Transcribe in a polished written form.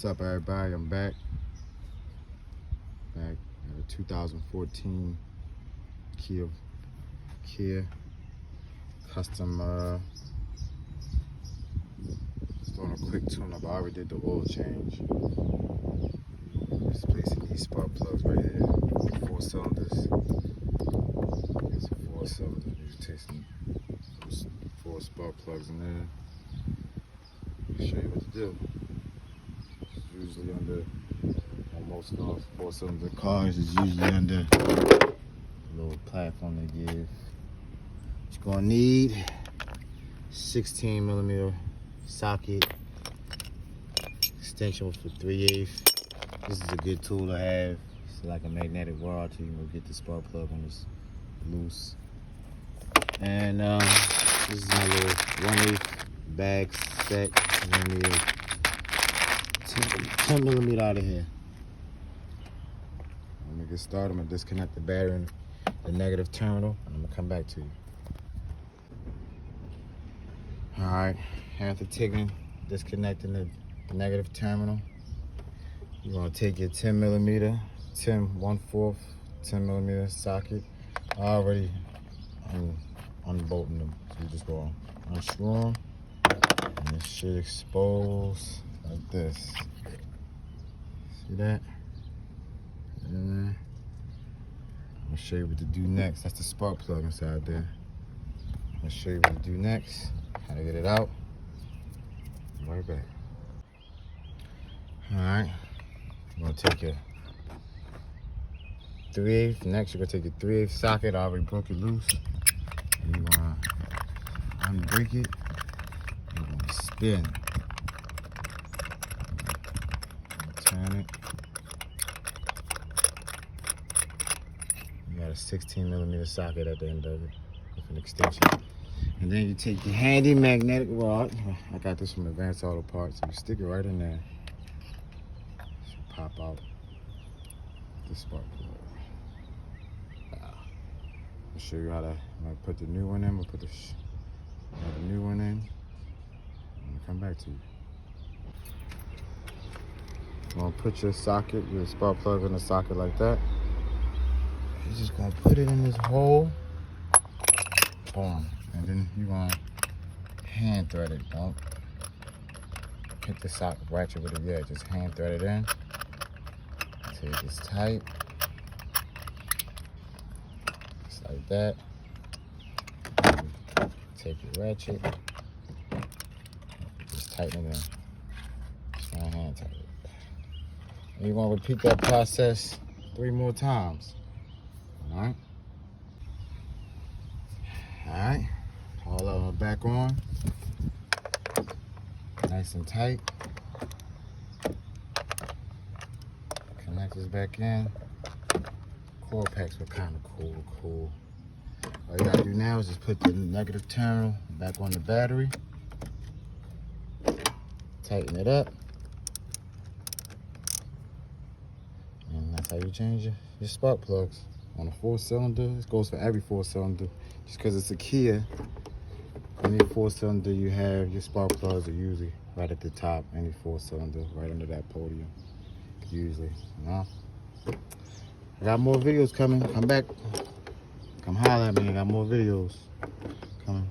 What's up, everybody? I'm back at a 2014 Kia custom. Just doing a quick tune-up. I already did the oil change. Just placing these spark plugs right here. 4 cylinders. It's a 4 cylinder. You take some 4 spark plugs in there. I'll show you what to do. It's usually under, on most of 4 cylinder cars, it's usually under a little platform they give. You're gonna need 16mm socket, extension for 3/8. This is a good tool to have. It's like a magnetic rod, so you can get the spark plug when it's loose. And this is my little 1/8 bag set. I'm gonna need 10mm out of here. I'm gonna get started. I'm gonna disconnect the battery in the negative terminal, and I'm gonna come back to you. All right, after disconnecting the negative terminal, you're gonna take your 10mm, 1/4 10mm socket. I already unbolting them, so you just go unscrew them, and it should expose like this. See that? And I'm gonna show you what to do next. That's the spark plug inside there. I'm gonna show you what to do next, how to get it out. Right back. All right, you're gonna take your 3/8. Next, you're gonna take your 3/8 socket. I already broke it loose. And you're gonna unbreak it. You're gonna spin. Turn it. You got a 16mm socket at the end of it with an extension. And then you take your handy magnetic rod. I got this from Advanced Auto Parts. So you stick it right in there. It should pop out the spark plug. I'll show you how to put the new one in. We'll put the new one in. I'm gonna come back to you. You're gonna put your socket, your spark plug in the socket like that. You're just gonna put it in this hole. Boom. And then you're gonna hand thread it. Don't hit the socket ratchet with it yet. Just hand thread it in until it gets tight. Just like that. Take your ratchet. Just tighten it in. Just gonna hand tighten it. And you're gonna repeat that process 3 more times. Alright? Alright. All of them back on. Nice and tight. Connect this back in. Core packs were kind of cool. All you gotta do now is just put the negative terminal back on the battery. Tighten it up. And that's how you change your spark plugs. On a 4 cylinder, this goes for every 4 cylinder. Just because it's a Kia, any 4 cylinder you have, your spark plugs are usually right at the top. Any 4 cylinder, right under that podium, usually, you know? I got more videos coming. Come back. Come holler at me. I got more videos coming.